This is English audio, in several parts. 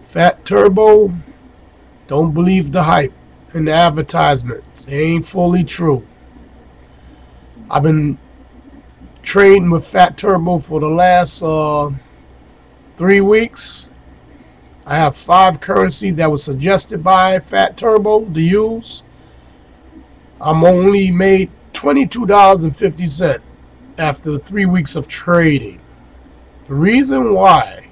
Fat Turbo, don't believe the hype and the advertisements. It ain't fully true. I've been trading with Fat Turbo for the last 3 weeks. I have 5 currencies that were suggested by Fat Turbo to use. I'm only made $22.50 after 3 weeks of trading. The reason why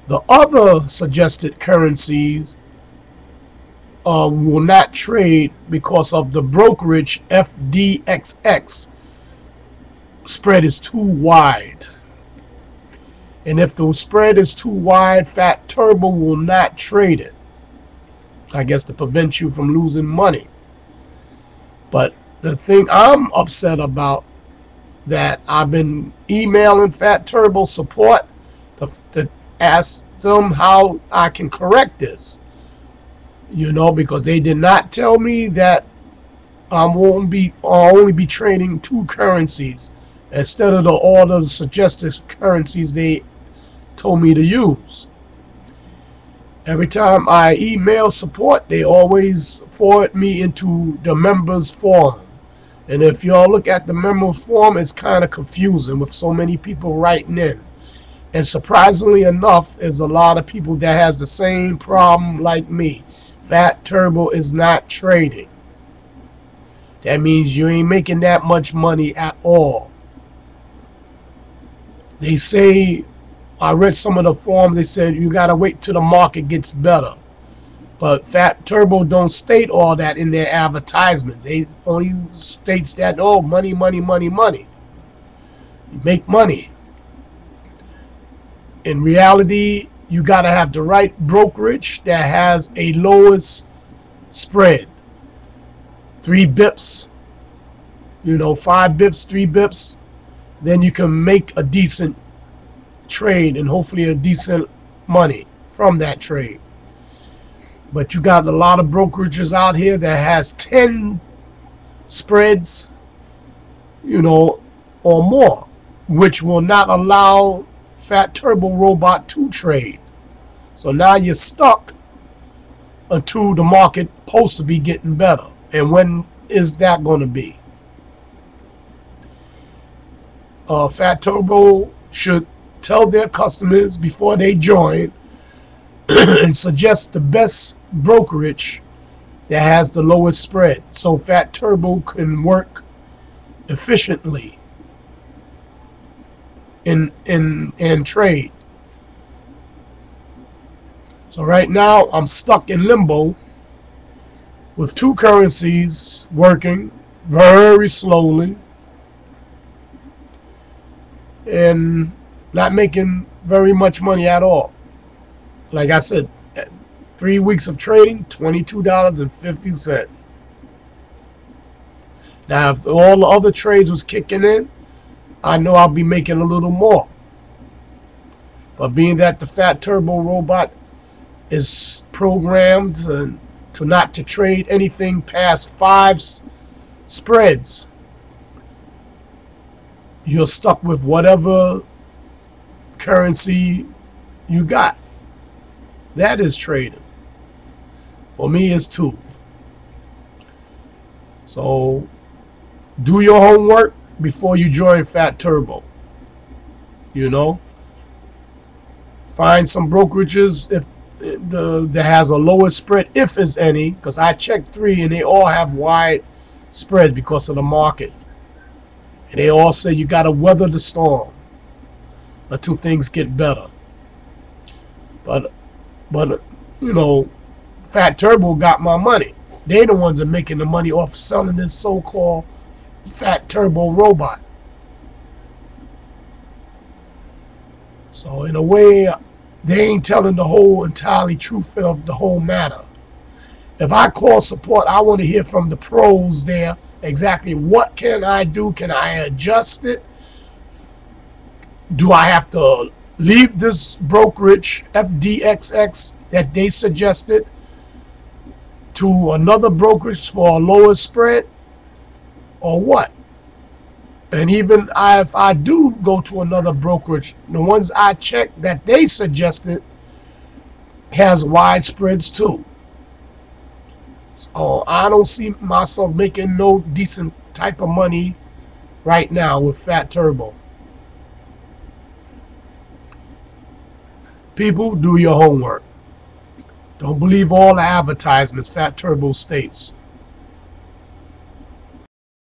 the other suggested currencies will not trade because of the brokerage FDXX spread is too wide. And if the spread is too wide, Fat Turbo will not trade it. I guess to prevent you from losing money. But the thing I'm upset about, that I've been emailing Fat Turbo support to ask them how I can correct this. Because they did not tell me that I'll only be trading 2 currencies instead of all the suggested currencies they told me to use. Every time I email support, they always forward me into the members forum. And if y'all look at the members forum, it's kind of confusing with so many people writing in. And surprisingly enough, there's a lot of people that has the same problem like me. Fat Turbo is not trading. That means you ain't making that much money at all. They say, I read some of the forums, they said you gotta wait till the market gets better. But Fat Turbo don't state all that in their advertisements. They only states that, oh, money, money, money, money. You make money. In reality, you gotta have the right brokerage that has a lowest spread. 3 bips, 5 bips, 3 bips. Then you can make a decent trade and hopefully a decent money from that trade. But you got a lot of brokerages out here that has 10 spreads, or more, which will not allow Fat Turbo Robot to trade. So now you're stuck until the market supposed to be getting better. And when is that going to be? Fat Turbo should tell their customers before they join and suggest the best brokerage that has the lowest spread, so Fat Turbo can work efficiently in trade. So right now I'm stuck in limbo with 2 currencies working very slowly and not making very much money at all. Like I said, 3 weeks of trading, $22.50. Now, if all the other trades was kicking in, I know I'll be making a little more. But being that the Fat Turbo Robot is programmed to not to trade anything past 5 spreads, you're stuck with whatever currency you got. That is trading. For me, it's 2. So do your homework before you join Fat Turbo. Find some brokerages if that has a lower spread, if there's any, because I checked 3 and they all have wide spreads because of the market. And they all say you got to weather the storm until things get better. But Fat Turbo got my money. They the ones that are making the money off selling this so-called Fat Turbo Robot. So in a way, they ain't telling the whole entirely truth of the whole matter. If I call support, I want to hear from the pros there exactly what can I do. Can I adjust it? Do I have to leave this brokerage FDXX that they suggested to another brokerage for a lower spread, or what? And even if I do go to another brokerage, the ones I checked that they suggested has wide spreads too. So I don't see myself making no decent type of money right now with Fat Turbo. People, do your homework. Don't believe all the advertisements Fat Turbo states.